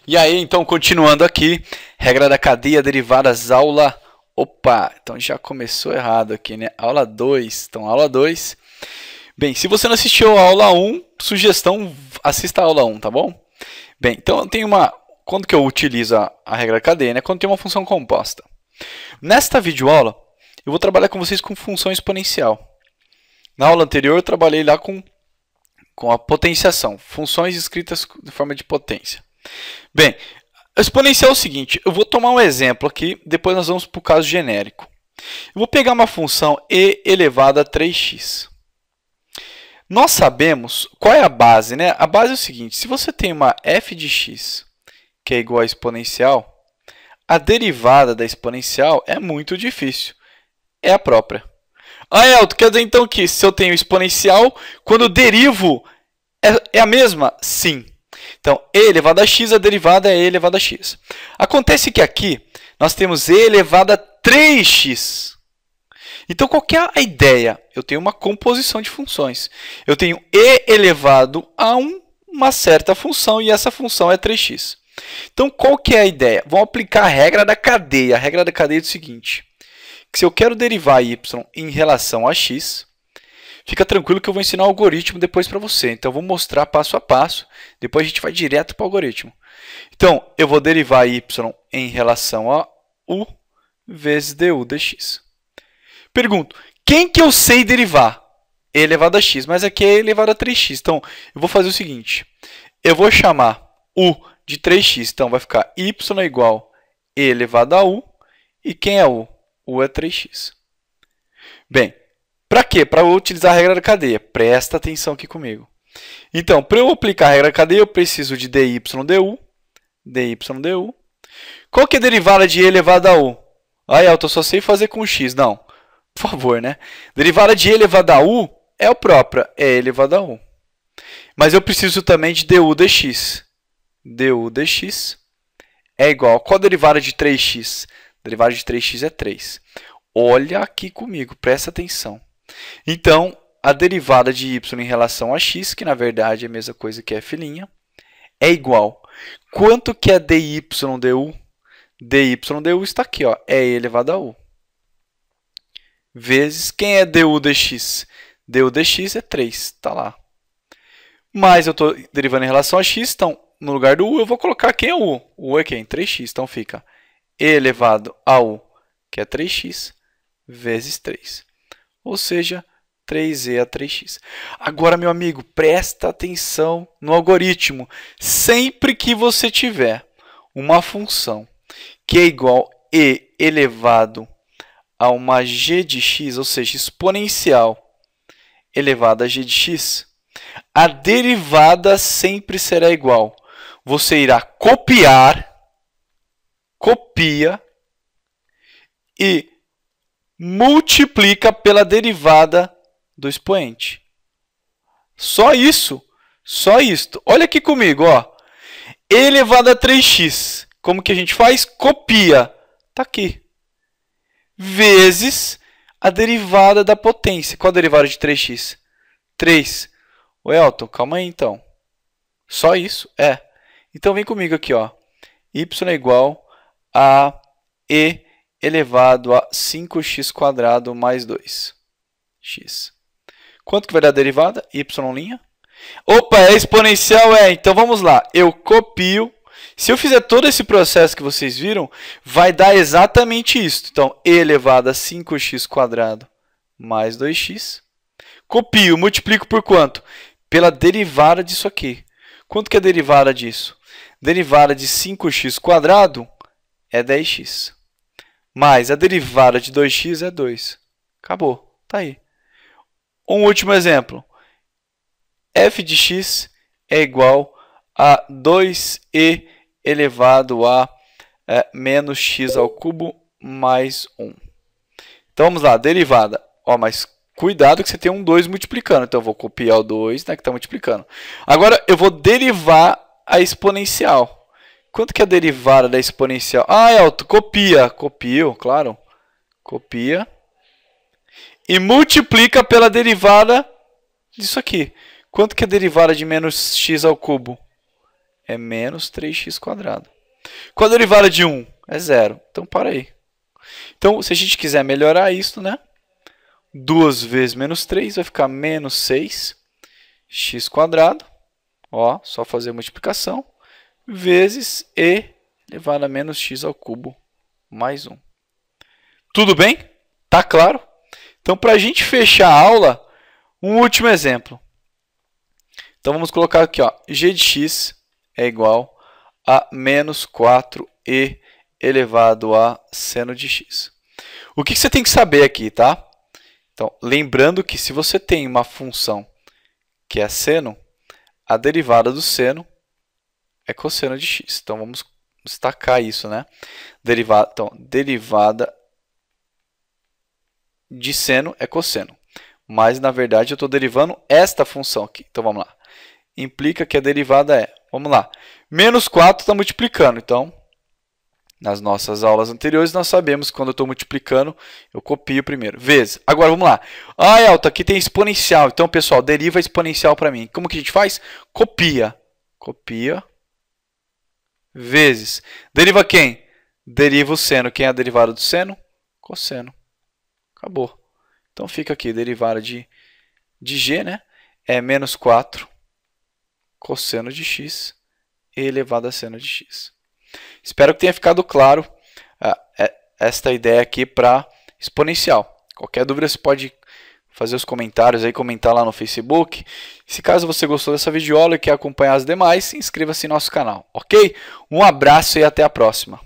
E aí, então, continuando aqui, regra da cadeia, derivadas, aula... Opa, então já começou errado aqui, né? Aula 2. Então, aula 2. Bem, se você não assistiu a aula 1, sugestão, assista a aula 1, tá bom? Bem, então eu tenho uma... Quando que eu utilizo a regra da cadeia, né? Quando tem uma função composta. Nesta videoaula, eu vou trabalhar com vocês com função exponencial. Na aula anterior, eu trabalhei lá com a potenciação, funções escritas de forma de potência. Bem, exponencial é o seguinte, eu vou tomar um exemplo aqui, depois nós vamos para o caso genérico. Eu vou pegar uma função e elevado a 3x. Nós sabemos qual é a base, né? A base é o seguinte, se você tem uma f de x que é igual a exponencial, a derivada da exponencial é muito difícil, é a própria. Ah, Elton, quer dizer então que se eu tenho exponencial, quando eu derivo, é a mesma? Sim. Então, e elevado a x, a derivada é e elevado a x. Acontece que aqui nós temos e elevado a 3x. Então, qual que é a ideia? Eu tenho uma composição de funções. Eu tenho e elevado a uma certa função e essa função é 3x. Então, qual que é a ideia? Vamos aplicar a regra da cadeia. A regra da cadeia é o seguinte, que se eu quero derivar y em relação a x, fica tranquilo que eu vou ensinar o algoritmo depois para você. Então, eu vou mostrar passo a passo. Depois a gente vai direto para o algoritmo. Então, eu vou derivar y em relação a u vezes du dx. Pergunto, quem que eu sei derivar? E elevado a x, mas aqui é elevado a 3x. Então, eu vou fazer o seguinte. Eu vou chamar u de 3x. Então, vai ficar y é igual a e elevado a u. E quem é u? U é 3x. Bem, para quê? Para eu utilizar a regra da cadeia. Presta atenção aqui comigo. Então, para eu aplicar a regra da cadeia, eu preciso de dy du. Dy du. Qual que é a derivada de e elevado a u? Ah, Elton, eu só sei fazer com x. Não, por favor, né? Derivada de e elevado a u é a própria, é e elevado a u. Mas eu preciso também de du dx. Du dx é igual. Qual a derivada de 3x? A derivada de 3x é 3. Olha aqui comigo, presta atenção. Então, a derivada de y em relação a x, que na verdade é a mesma coisa que f', é igual. Quanto que é dy du? Dy du está aqui, ó, é e elevado a u. Vezes, quem é du dx? Du dx é 3, está lá. Mas eu estou derivando em relação a x, então, no lugar do u, eu vou colocar quem é o u. O u é quem? 3x, então fica e elevado a u, que é 3x, vezes 3. Ou seja, 3e a 3x. Agora, meu amigo, presta atenção no algoritmo. Sempre que você tiver uma função que é igual a e elevado a uma g de x, ou seja, exponencial elevado a g de x, a derivada sempre será igual. Você irá copia e multiplica pela derivada do expoente. Só isso. Só isto. Olha aqui comigo, ó. E elevado a 3x. Como que a gente faz? Copia. Está aqui. Vezes a derivada da potência. Qual a derivada de 3x? 3. Ô, Elton, calma aí então. Só isso? É. Então vem comigo aqui, ó. Y é igual a e elevado a 5x² mais 2x. Quanto que vai dar a derivada? Y'? Opa, é exponencial? É. Então vamos lá. Eu copio. Se eu fizer todo esse processo que vocês viram, vai dar exatamente isso. Então, e elevado a 5x² mais 2x. Copio, multiplico por quanto? Pela derivada disso aqui. Quanto que é a derivada disso? Derivada de 5x² é 10x. Mais a derivada de 2x é 2. Acabou. Está aí. Um último exemplo. F de x é igual a 2e elevado a menos x ao cubo mais 1. Então, vamos lá. Derivada. Ó, mas cuidado que você tem um 2 multiplicando. Então, eu vou copiar o 2, né, que está multiplicando. Agora, eu vou derivar a exponencial. Quanto que é a derivada da exponencial? Ah, Elton, copia. Copio, claro. Copia. E multiplica pela derivada disso aqui. Quanto que é a derivada de menos x ao cubo? é menos 3x². Qual a derivada de 1? É 0. Então, para aí. Então, se a gente quiser melhorar isso, né? 2 vezes menos 3 vai ficar menos 6x². Ó, só fazer a multiplicação. Vezes e elevado a menos x ao cubo mais 1. Tudo bem? Tá claro? Então, para a gente fechar a aula, um último exemplo. Então, vamos colocar aqui, ó, g de x é igual a menos 4e elevado a seno de x. O que você tem que saber aqui, tá? Então, lembrando que se você tem uma função que é seno, a derivada do seno é cosseno de x. Então, vamos destacar isso, né? Derivada de seno é cosseno. Mas, na verdade, eu estou derivando esta função aqui. Então, vamos lá. Implica que a derivada é, vamos lá, menos 4 está multiplicando. Então, nas nossas aulas anteriores, nós sabemos que quando eu estou multiplicando, eu copio primeiro. Vezes. Agora, vamos lá. Ah, Elton, aqui tem exponencial. Então, pessoal, deriva exponencial para mim. Como que a gente faz? Copia. Copia. Vezes. Deriva quem? Deriva o seno. Quem é a derivada do seno? Cosseno. Acabou. Então, fica aqui, derivada de g, né? É menos 4 cosseno de x elevado a seno de x. Espero que tenha ficado claro esta ideia aqui para exponencial. Qualquer dúvida você pode fazer os comentários aí, comentar lá no Facebook. Se caso você gostou dessa videoaula e quer acompanhar as demais, inscreva-se no nosso canal, ok? Um abraço e até a próxima.